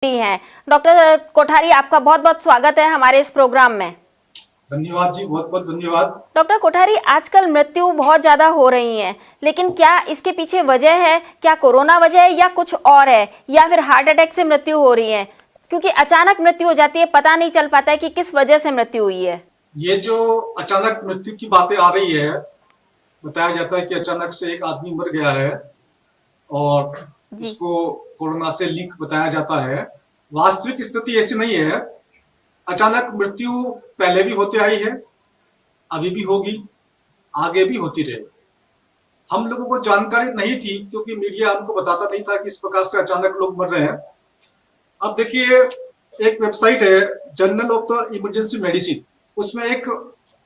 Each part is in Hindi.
हैं। डॉक्टर कोठारी, आपका बहुत बहुत स्वागत है हमारे इस प्रोग्राम में। धन्यवाद जी, बहुत बहुत धन्यवाद। डॉक्टर कोठारी, आजकल मृत्यु बहुत ज्यादा हो रही है, लेकिन क्या इसके पीछे वजह है? क्या कोरोना वजह है या कुछ और है, या फिर हार्ट अटैक से मृत्यु हो रही है? क्योंकि अचानक मृत्यु हो जाती है, पता नहीं चल पाता है कि किस वजह से मृत्यु हुई है। ये जो अचानक मृत्यु की बातें आ रही है, बताया जाता है कि अचानक से एक आदमी मर गया है और उसको कोरोना से लिंक बताया जाता है। वास्तविक स्थिति ऐसी नहीं है। अचानक मृत्यु पहले भी होती आई है, अभी भी होगी, आगे भी होती रहेगी। हम लोगों को जानकारी नहीं थी क्योंकि मीडिया हमको बताता नहीं था कि इस प्रकार से अचानक लोग मर रहे हैं। अब देखिए, एक वेबसाइट है journal of the emergency medicine, उसमें एक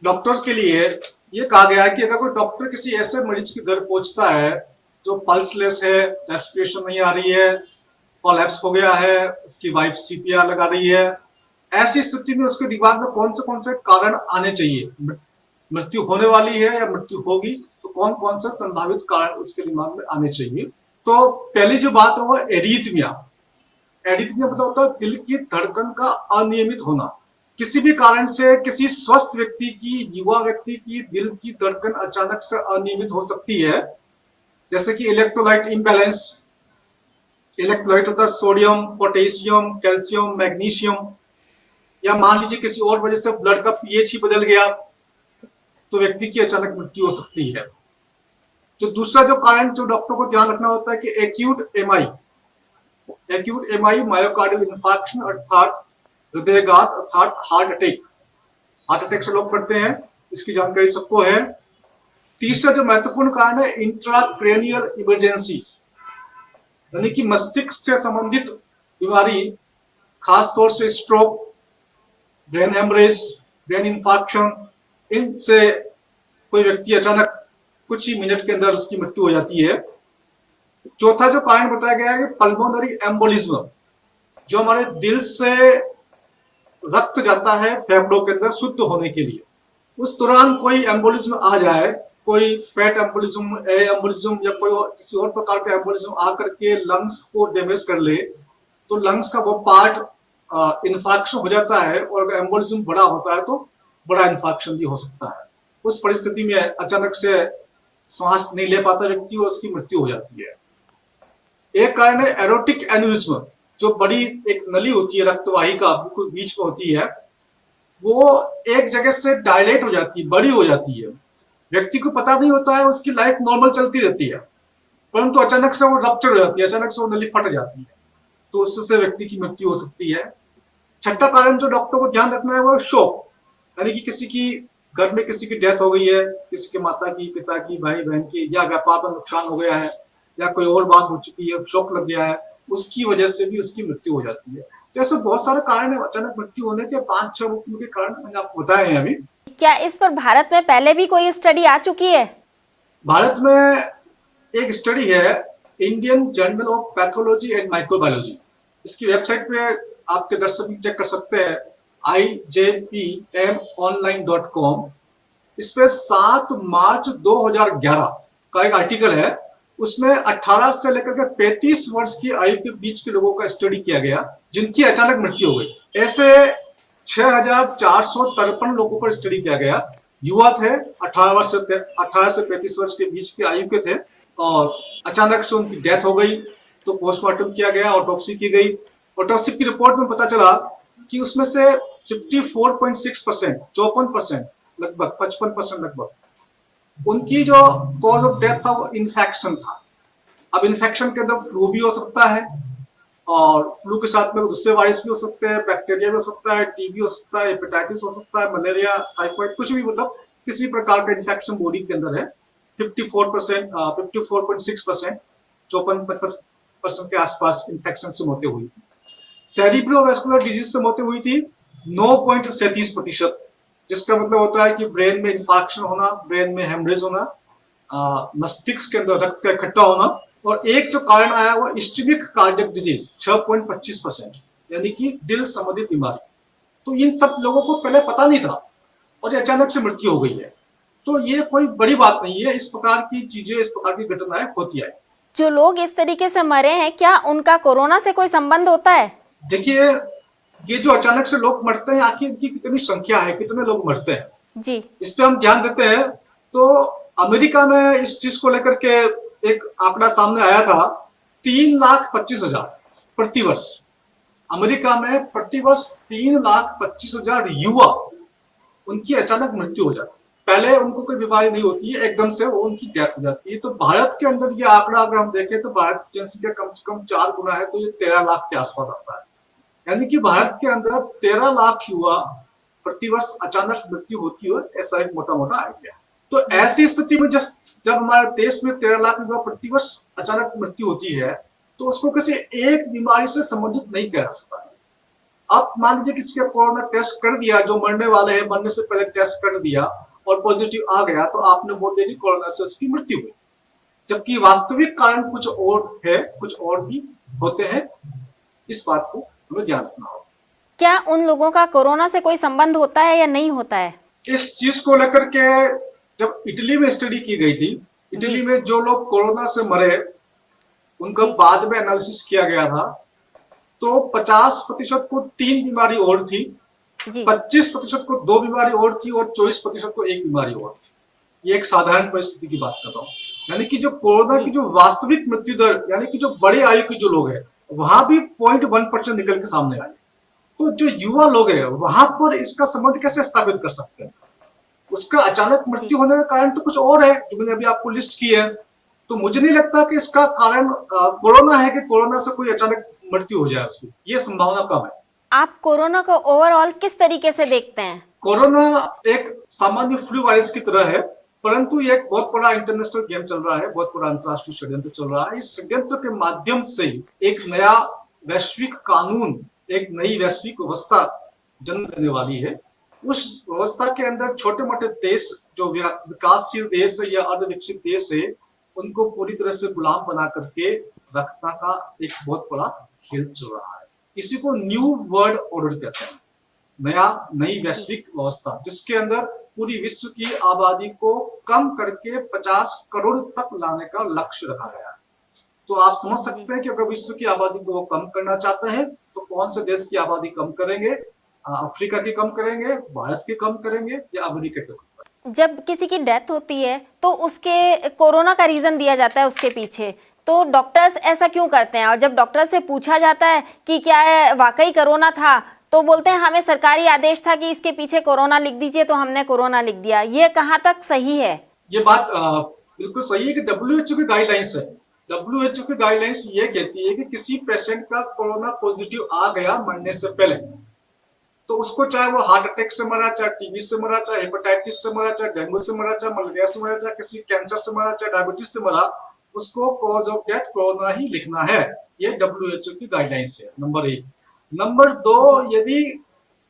डॉक्टर के लिए ये कहा गया है कि अगर कोई डॉक्टर किसी ऐसे मरीज के घर पहुंचता है जो पल्सलेस है, रेस्पिरेशन नहीं आ रही है, कोलैप्स हो गया है, उसकी वाइफ सीपीआर लगा रही है, ऐसी स्थिति में उसके दिमाग में कौन से कारण आने चाहिए, मृत्यु होने वाली है या मृत्यु होगी, तो कौन से संभावित कारण उसके दिमाग में आने चाहिए। तो पहली जो बात है वो एरिथमिया। एरिथमिया मतलब होता है दिल की धड़कन का अनियमित होना। किसी भी कारण से किसी स्वस्थ व्यक्ति की, युवा व्यक्ति की दिल की धड़कन अचानक से अनियमित हो सकती है, जैसे कि इलेक्ट्रोलाइट इम्बैलेंस। इलेक्ट्रोलाइट होता है सोडियम, पोटेशियम, कैल्शियम, मैग्नीशियम, या मान लीजिए किसी और वजह से ब्लड का पीएच ही बदल गया तो व्यक्ति की अचानक मृत्यु हो सकती है। जो दूसरा जो कारण जो डॉक्टर को ध्यान रखना होता है कि एक्यूट एमआई, मायोकार्डियल इंफार्क्शन अर्थात हृदयघात अर्थात हार्ट अटैक से लोग पड़ते हैं, इसकी जानकारी सबको है। तीसरा जो महत्वपूर्ण कारण है इंट्राक्रेनियल इमरजेंसी, यानी कि मस्तिष्क से संबंधित बीमारी, खासतौर से stroke, brain haemorrhage, brain infarction, इनसे कोई व्यक्ति अचानक कुछ ही मिनट के अंदर उसकी मृत्यु हो जाती है। चौथा जो कारण बताया गया है कि पल्मोनरी एम्बोलिज्म, जो हमारे दिल से रक्त जाता है फेफड़ों के अंदर शुद्ध होने के लिए, उस दौरान कोई एम्बोलिज्म आ जाए, कोई फैट एम्बोलिज्म, एम्बोलिज्म या कोई किसी और प्रकार का एम्बोलिज्म आकर के लंग्स को डैमेज कर ले, तो लंग्स का वो पार्ट इन्फार्क्शन हो जाता है, और अगर एम्बोलिज्म बड़ा होता है तो बड़ा इन्फार्क्शन भी हो सकता है। उस परिस्थिति में अचानक से सांस नहीं ले पाता व्यक्ति और उसकी मृत्यु हो जाती है। एक कारण है एरोटिक एन्यूरिज्म, जो बड़ी एक नली होती है रक्तवाहिका बिल्कुल बीच में होती है, वो एक जगह से डायलेट हो जाती है, बड़ी हो जाती है, व्यक्ति को पता नहीं होता है, उसकी लाइफ नॉर्मल चलती रहती है, परंतु अचानक से वो रप्चर हो जाती है, अचानक से वो नली फट जाती है, तो उससे व्यक्ति की मृत्यु हो सकती है। छठा कारण जो डॉक्टर को ध्यान रखना है वो शोक, यानी कि किसी की घर में किसी की डेथ हो गई है, किसी के माता की, पिता की, भाई बहन की, या व्यापार में नुकसान हो गया है, या कोई और बात हो चुकी है, शौक लग गया है, उसकी वजह से भी उसकी मृत्यु हो जाती है। तो ऐसे बहुत सारे कारण है अचानक मृत्यु होने के। 5-6 मुख्य कारण मैंने आपको बताए हैं अभी। क्या इस पर भारत में पहले भी कोई स्टडी आ चुकी है? भारत में एक स्टडी है, Indian journal of pathology and microbiology, इसकी वेबसाइट पे आपके दर्शक भी चेक कर सकते हैं, ijpmonline.com। इस पे 7 मार्च 2011 का एक आर्टिकल है, उसमें 18 से लेकर के 35 वर्ष की आयु के बीच के लोगों का स्टडी किया गया जिनकी अचानक मृत्यु हो गई। ऐसे 6453 लोगों पर स्टडी किया गया, युवा थे, 18 से 35 वर्ष के बीच की आयु के थे, और अचानक से उनकी डेथ हो गई। तो पोस्टमार्टम किया गया, ऑटोप्सी की गई। ऑटोप्सी की रिपोर्ट में पता चला कि उसमें से 54.6%, 54%, लगभग 55% लगभग, उनकी जो कॉज ऑफ डेथ था वो इन्फेक्शन था। अब इन्फेक्शन के अंदर फ्लू भी हो सकता है, और फ्लू के साथ में दूसरे वायरस भी हो सकते हैं, बैक्टीरिया भी हो सकता है, टीबी हो सकता है, हेपेटाइटिस हो सकता है, मलेरिया, टाइफाइड, कुछ भी, मतलब किसी भी प्रकार का इन्फेक्शन बॉडी के अंदर है। 54.6%, 54% के आसपास इन्फेक्शन से मौतें हुई। सेरिब्रोवैस्कुलर डिजीज से मौतें हुई थी 9.37%, जिसका मतलब होता है कि ब्रेन में इंफार्क्शन होना, ब्रेन में हेमरेज होना, मस्तिष्क के अंदर रक्त का इकट्ठा होना। और एक जो कारण आया वो इस्केमिक कार्डियक डिजीज 6.25%, यानी कि दिल संबंधित बीमारी। तो इन सब लोगों को पहले पता नहीं था और ये अचानक से मृत्यु हो गई है। तो ये कोई बड़ी बात नहीं है, इस प्रकार की चीजें, इस प्रकार की घटनाएं होती है। जो लोग इस तरीके से मरे हैं, क्या उनका कोरोना से कोई संबंध होता है? देखिए, ये जो अचानक से लोग मरते हैं, आखिर इनकी कितनी संख्या है, कितने लोग मरते हैं, जी इस पे हम ध्यान देते हैं। तो अमेरिका में इस चीज को लेकर के एक आंकड़ा सामने आया था, 3,25,000 प्रतिवर्ष। अमेरिका में प्रतिवर्ष 3,25,000 युवा, उनकी अचानक मृत्यु हो जाती है। पहले उनको कोई बीमारी नहीं होती है, एकदम से वो उनकी डेथ हो जाती है। तो भारत के अंदर ये आंकड़ा अगर हम देखें तो भारत की जनसंख्या कम से कम 4 गुना है, तो ये 13 लाख के आसपास आता है। यानी कि भारत के अंदर 13 लाख युवा प्रतिवर्ष अचानक मृत्यु होती है, ऐसा एक मोटा मोटा आइडिया। तो ऐसी स्थिति में जब हमारे देश में 13 लाख युवा प्रतिवर्ष अचानक मृत्यु होती है, तो उसको किसी एक बीमारी से संबंधित नहीं किया जा सकता है। आप मान लीजिए किसी का कोरोना टेस्ट कर दिया, जो मरने वाले हैं मरने से पहले टेस्ट कर दिया और पॉजिटिव आ गया, तो आपने बोल दिया कि कोरोना से उसकी मृत्यु हुई, जबकि वास्तविक कारण कुछ और है, कुछ और भी होते हैं। इस बात को हमें ध्यान रखना होगा। क्या उन लोगों का कोरोना से कोई संबंध होता है या नहीं होता है? इस चीज को लेकर के जब इटली में स्टडी की गई थी, इटली में जो लोग कोरोना से मरे उनका बाद में एनालिसिस किया गया था, तो 50% को 3 बीमारी और थी, 25% को 2 बीमारी और थी और 24% को 1 बीमारी और थी। ये एक साधारण परिस्थिति की बात कर रहा हूँ। यानी कि जो कोरोना की जो वास्तविक मृत्यु दर, यानी कि जो बड़े आयु के जो लोग हैं, वहां भी 0.1% निकल के सामने आए। तो जो युवा लोग हैं वहां पर इसका संबंध कैसे स्थापित कर सकते हैं? उसका अचानक मृत्यु होने का कारण तो कुछ और है, जो मैंने अभी आपको लिस्ट की है। तो मुझे नहीं लगता कि इसका कारण कोरोना है, कि कोरोना से कोई अचानक मृत्यु हो जाए उसकी, ये संभावना कम है। आप कोरोना को ओवरऑल किस तरीके से देखते हैं? कोरोना एक सामान्य फ्लू वायरस की तरह है, परंतु ये एक बहुत बड़ा इंटरनेशनल गेम चल रहा है, बहुत बड़ा अंतर्राष्ट्रीय षड्यंत्र चल रहा है। इस षड्यंत्र के माध्यम से एक नया वैश्विक कानून, एक नई वैश्विक व्यवस्था जन्म लेने वाली है। उस व्यवस्था के अंदर छोटे मोटे देश, जो विकासशील देश है या अर्धविकसित देश है, उनको पूरी तरह से गुलाम बना करके रखना का एक बहुत बड़ा खेल चल रहा है। इसी को न्यू वर्ल्ड ऑर्डर कहते हैं, नई वैश्विक व्यवस्था, जिसके अंदर पूरी विश्व की आबादी को कम करके 50 करोड़ तक लाने का लक्ष्य रखा गया है। तो आप समझ सकते हैं कि अगर विश्व की आबादी को वो कम करना चाहते हैं, तो कौन से देश की आबादी कम करेंगे? अफ्रीका की कम करेंगे, भारत की कम करेंगे, या अमेरिका की कम करेंगे? जब किसी की डेथ होती है तो उसके कोरोना का रीजन दिया जाता है उसके पीछे, तो डॉक्टर्स ऐसा क्यों करते हैं? और जब डॉक्टर से पूछा जाता है कि क्या वाकई कोरोना था, तो बोलते हैं हमें सरकारी आदेश था कि इसके पीछे कोरोना लिख दीजिए, तो हमने कोरोना लिख दिया। ये कहाँ तक सही है? ये बात बिल्कुल सही है कि WHO की गाइडलाइंस है। WHO की गाइडलाइंस ये कहती है कि किसी पेशेंट का कोरोना पॉजिटिव आ गया मरने से पहले, तो उसको चाहे वो हार्ट अटैक से मरा, चाहे टीबी से मरा, चाहे हेपेटाइटिस से मरा, चाहे डेंगू से मरा, चाहे मलेरिया से मरा, चाहे किसी कैंसर से मरा, चाहे डायबिटीज से मरा, उसको कॉज ऑफ डेथ कोरोना ही लिखना है। ये WHO की गाइडलाइंस है, नंबर 1। नंबर 2, यदि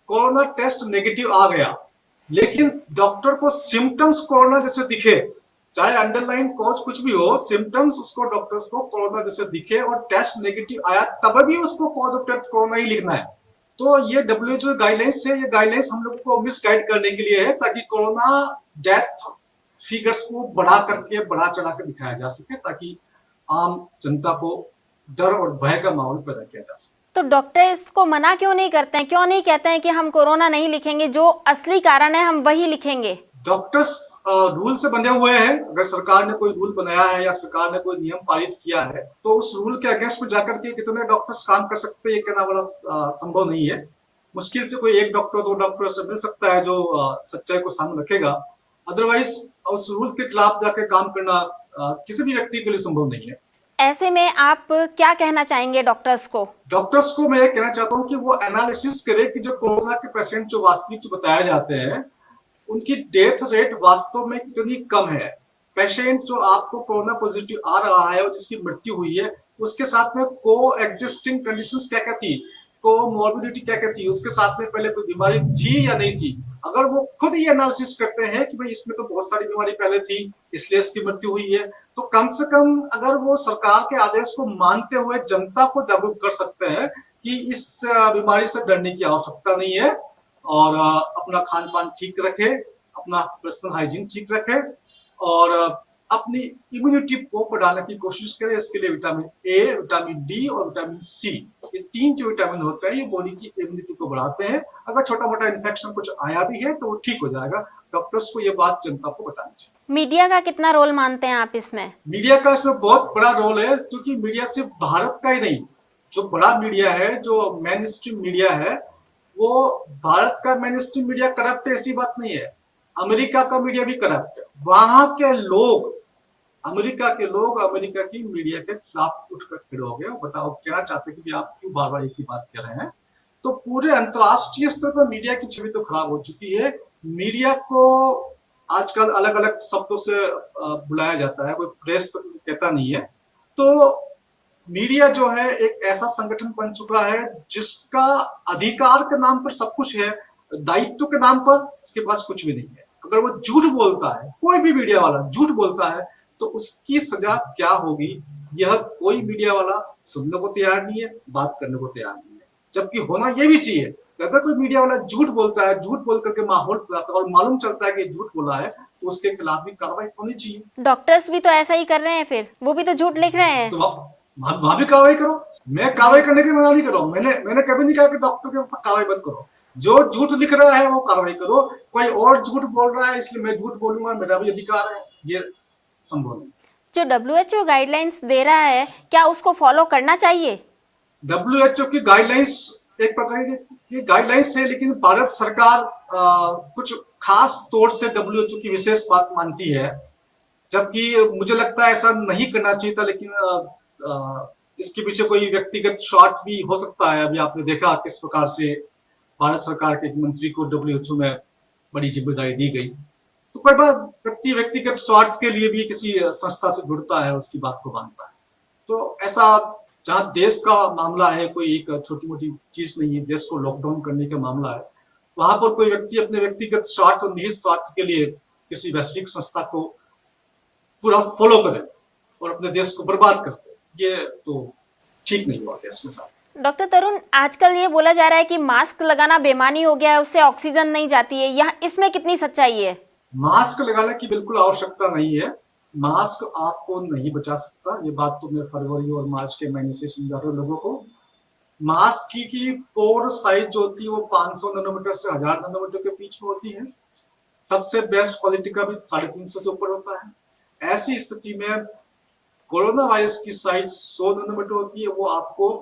कोरोना टेस्ट नेगेटिव आ गया लेकिन डॉक्टर को सिम्टम्स कोरोना जैसे दिखे, चाहे अंडरलाइन कॉज कुछ भी हो, सिम्टम्स उसको डॉक्टर्स को कोरोना जैसे दिखे और टेस्ट नेगेटिव आया, तब भी उसको कॉज ऑफ डेथ कोरोना ही लिखना है। तो ये WHO गाइडलाइंस है। ये गाइडलाइंस हम लोग को मिसगाइड करने के लिए है, ताकि कोरोना डेथ फिगर्स को बढ़ा चढ़ा कर दिखाया जा सके, ताकि आम जनता को डर और भय का माहौल पैदा किया जा सके। तो डॉक्टर इसको मना क्यों नहीं करते हैं? क्यों नहीं कहते हैं कि हम कोरोना नहीं लिखेंगे, जो असली कारण है हम वही लिखेंगे? डॉक्टर्स रूल से बंधे हुए हैं। अगर सरकार ने कोई रूल बनाया है या सरकार ने कोई नियम पारित किया है, तो उस रूल के अगेंस्ट में जाकर के कितने डॉक्टर्स काम कर सकते हैं, ये कहना बड़ा संभव नहीं है। मुश्किल से कोई 1 डॉक्टर 2 डॉक्टर से मिल सकता है जो सच्चाई को सामने रखेगा। अदरवाइज उस रूल के खिलाफ जाकर काम करना किसी भी व्यक्ति के लिए संभव नहीं है। ऐसे में आप क्या कहना चाहेंगे डॉक्टर्स को? डॉक्टर्स को मैं ये कहना चाहता हूँ कि वो एनालिसिस करे कि जो कोरोना के पेशेंट जो वास्तविक जो बताए जाते हैं, उनकी डेथ रेट वास्तव में कितनी कम है। पेशेंट जो आपको कोरोना पॉजिटिव आ रहा है और जिसकी मृत्यु हुई है, उसके साथ में को एग्जिस्टिंग कंडीशंस क्या क्या थी, कोमॉर्बिडिटी क्या क्या थी, उसके साथ में पहले कोई बीमारी थी या नहीं थी। अगर वो खुद ही एनालिसिस करते हैं कि भाई इसमें तो बहुत सारी बीमारी पहले थी इसलिए इसकी मृत्यु हुई है, तो कम से कम अगर वो सरकार के आदेश को मानते हुए जनता को जागरूक कर सकते हैं कि इस बीमारी से डरने की आवश्यकता नहीं है, और अपना खान पान ठीक रखे, अपना पर्सनल हाइजीन ठीक रखे, और अपनी इम्यूनिटी को बढ़ाने की कोशिश करें। इसके लिए विटामिन ए, विटामिन डी और विटामिन सी, ये 3 जो विटामिन होते हैं ये बॉडी की इम्यूनिटी को बढ़ाते हैं। अगर छोटा मोटा इन्फेक्शन कुछ आया भी है तो वो ठीक हो जाएगा। डॉक्टर्स को ये बात जनता को बतानी चाहिए। मीडिया का कितना रोल मानते हैं आप इसमें? मीडिया का इसमें बहुत बड़ा रोल है, क्योंकि मीडिया सिर्फ भारत का ही नहीं, जो बड़ा मीडिया है, जो मेन स्ट्रीम मीडिया है, वो भारत का मेन स्ट्रीम मीडिया करप्ट है ऐसी बात नहीं है। अमेरिका का मीडिया भी करप्ट है। वहां के लोग, अमेरिका के लोग अमेरिका की मीडिया के खिलाफ उठकर खड़े हो गए। बताओ कहना चाहते हैं कि आप क्यों बार बार एक ही बात कर रहे हैं। तो पूरे अंतरराष्ट्रीय स्तर पर मीडिया की छवि तो खराब हो चुकी है। मीडिया को आजकल अलग अलग शब्दों से बुलाया जाता है, कोई प्रेस तो कहता नहीं है। तो मीडिया जो है एक ऐसा संगठन बन चुका है जिसका अधिकार के नाम पर सब कुछ है, दायित्व के नाम पर उसके पास कुछ भी नहीं है। अगर वो झूठ बोलता है, कोई भी मीडिया वाला झूठ बोलता है, तो उसकी सजा क्या होगी यह कोई मीडिया वाला सुनने को तैयार नहीं है, बात करने को तैयार नहीं है। जबकि होना यह भी चाहिए कि अगर कोई मीडिया वाला झूठ बोलता है, झूठ बोल करके माहौल फैलाता है और मालूम चलता है कि झूठ बोला है, तो उसके खिलाफ भी कार्रवाई होनी चाहिए। डॉक्टर्स भी तो ऐसा ही कर रहे हैं, फिर वो भी तो झूठ लिख रहे हैं। तो वहां भी कार्रवाई करो। मैं कार्रवाई करने की मना नहीं कर रहा हूँ। मैंने कभी नहीं कहा कि डॉक्टर के ऊपर कार्रवाई मत करो। जो झूठ लिख रहा है वो कार्रवाई करो। कोई और झूठ बोल रहा है इसलिए मैं झूठ बोलूंगा, मेरा भी अधिकार है, ये संभव नहीं। जो WHO गाइडलाइंस दे रहा है, क्या उसको फॉलो करना चाहिए? WHO की गाइडलाइंस एक प्रकार की गाइडलाइंस है, लेकिन भारत सरकार कुछ खास तौर से WHO की विशेष बात मानती है, जबकि मुझे लगता है ऐसा नहीं करना चाहिए था। लेकिन इसके पीछे कोई व्यक्तिगत स्वार्थ भी हो सकता है। अभी आपने देखा किस प्रकार से भारत सरकार के एक मंत्री को WHO में बड़ी जिम्मेदारी दी गई। तो कई बार व्यक्तिगत स्वार्थ के लिए भी किसी संस्था से जुड़ता है, उसकी बात को मानता है। तो ऐसा जहां देश का मामला है, कोई एक छोटी मोटी चीज नहीं है, देश को लॉकडाउन करने का मामला है, वहां पर कोई व्यक्ति अपने व्यक्तिगत स्वार्थ और निहित स्वार्थ के लिए किसी वैश्विक संस्था को पूरा फॉलो करे और अपने देश को बर्बाद करते, ये तो ठीक नहीं हुआ देश के साथ। डॉक्टर तरुण, आजकल ये बोला जा रहा है कि मास्क लगाना बेमानी हो गया है, उससे ऑक्सीजन नहीं जाती है। यहाँ इसमें कितनी सच्चाई है? मास्क लगाने की बिल्कुल आवश्यकता नहीं है। मास्क आपको नहीं बचा सकता। ये बात तो मैं फरवरी और मार्च के महीने से समझा रहा हूँ लोगों को। मास्क की पोर साइज जो होती है वो 500 नैनोमीटर से 1000 नैनोमीटर के बीच में होती है। सबसे बेस्ट क्वालिटी का भी 350 से ऊपर होता है। ऐसी स्थिति में कोरोना वायरस की साइज 100 नैनोमीटर होती है। वो आपको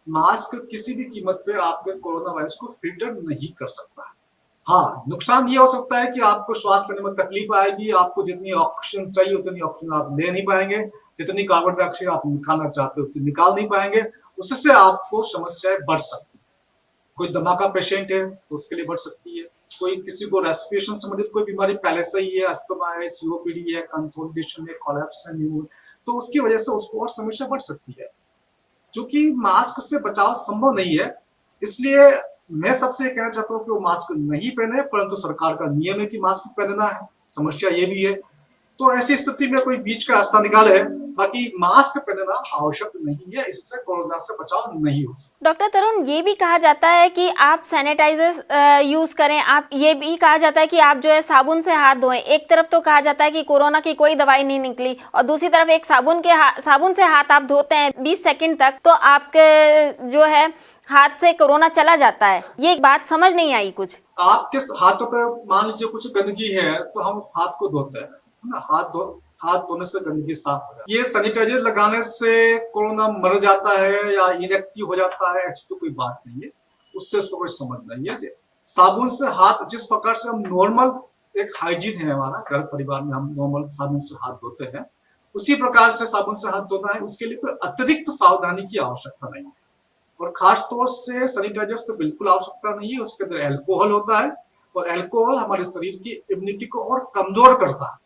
मास्क किसी भी कीमत पे आपके कोरोना वायरस को फिल्टर नहीं कर सकता। हाँ, नुकसान ये हो सकता है कि आपको श्वास लेने में तकलीफ आएगी। आपको जितनी ऑक्सीजन चाहिए उतनी ऑक्सीजन आप ले नहीं पाएंगे, जितनी कार्बन डाइऑक्साइड आप निकालना चाहते हो उतनी निकाल नहीं पाएंगे। उससे आपको समस्याएं बढ़ सकती है। कोई दमा का पेशेंट है तो उसके लिए बढ़ सकती है। कोई किसी को रेस्पिरेशन संबंधित कोई बीमारी पहले से ही है, अस्थमा है, COPD है, कंसोलिडेशन है, कोलैप्स है, तो उसकी वजह से उसको और समस्या बढ़ सकती है। जो कि मास्क से बचाव संभव नहीं है। इसलिए मैं सबसे कहना चाहता हूँ कि वो मास्क नहीं पहने, परंतु सरकार का नियम है कि मास्क पहनना है। समस्या ये भी है, तो ऐसी स्थिति में कोई बीच का रास्ता निकाले। बाकी मास्क पहनना आवश्यक नहीं है, इससे कोरोना से बचाव नहीं हो सकता। डॉक्टर तरुण, ये भी कहा जाता है कि आप सैनिटाइजर यूज करें। आप ये भी कहा जाता है कि आप जो है साबुन से हाथ धोएं। एक तरफ तो कहा जाता है कि कोरोना की कोई दवाई नहीं निकली, और दूसरी तरफ एक साबुन से हाथ आप धोते हैं 20 सेकंड तक, तो आपके जो है हाथ से कोरोना चला जाता है। ये बात समझ नहीं आई कुछ। आपके हाथों पे मान लीजिए कुछ गंदगी है तो हम हाथ को धोते हैं ना, हाथ धोने से गंदगी साफ हो जाती है। ये सैनिटाइजर लगाने से कोरोना मर जाता है या इनएक्टिव हो जाता है, ऐसी तो कोई बात नहीं है। उससे उसको कोई समझ नहीं है। साबुन से हाथ, जिस प्रकार से हम नॉर्मल एक हाइजीन है हमारा घर परिवार में, हम नॉर्मल साबुन से हाथ धोते हैं, उसी प्रकार से साबुन से हाथ धोना है। उसके लिए कोई अतिरिक्त सावधानी की आवश्यकता नहीं है। और खास तौर से सैनिटाइजर तो बिल्कुल आवश्यकता नहीं है। उसके अंदर अल्कोहल होता है और अल्कोहल हमारे शरीर की इम्यूनिटी को और कमजोर करता है।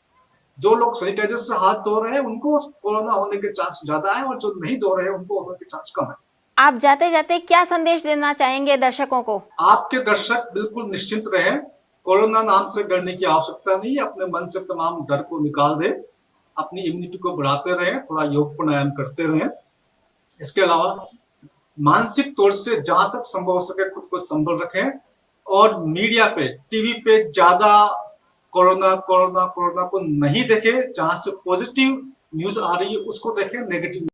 जो लोग सैनिटाइजर से हाथ धो रहे हैं उनको कोरोना होने के चांस ज्यादा है, और जो नहीं धो रहे हैं उनको होने के चांस कम है। आप जाते जाते क्या संदेश देना चाहेंगे दर्शकों को? आपके दर्शक बिल्कुल निश्चिंत रहें। कोरोना नाम से डरने की आवश्यकता नहीं है। अपने मन से तमाम डर को निकाल दे, अपनी इम्यूनिटी को बढ़ाते रहें, थोड़ा योग प्राणायाम करते रहें। इसके अलावा मानसिक तौर से जहां तक संभव हो सके खुद को संभल रखें, और मीडिया पे, टीवी पे ज्यादा कोरोना कोरोना कोरोना को नहीं देखें, जहां से पॉजिटिव न्यूज आ रही है उसको देखें, नेगेटिव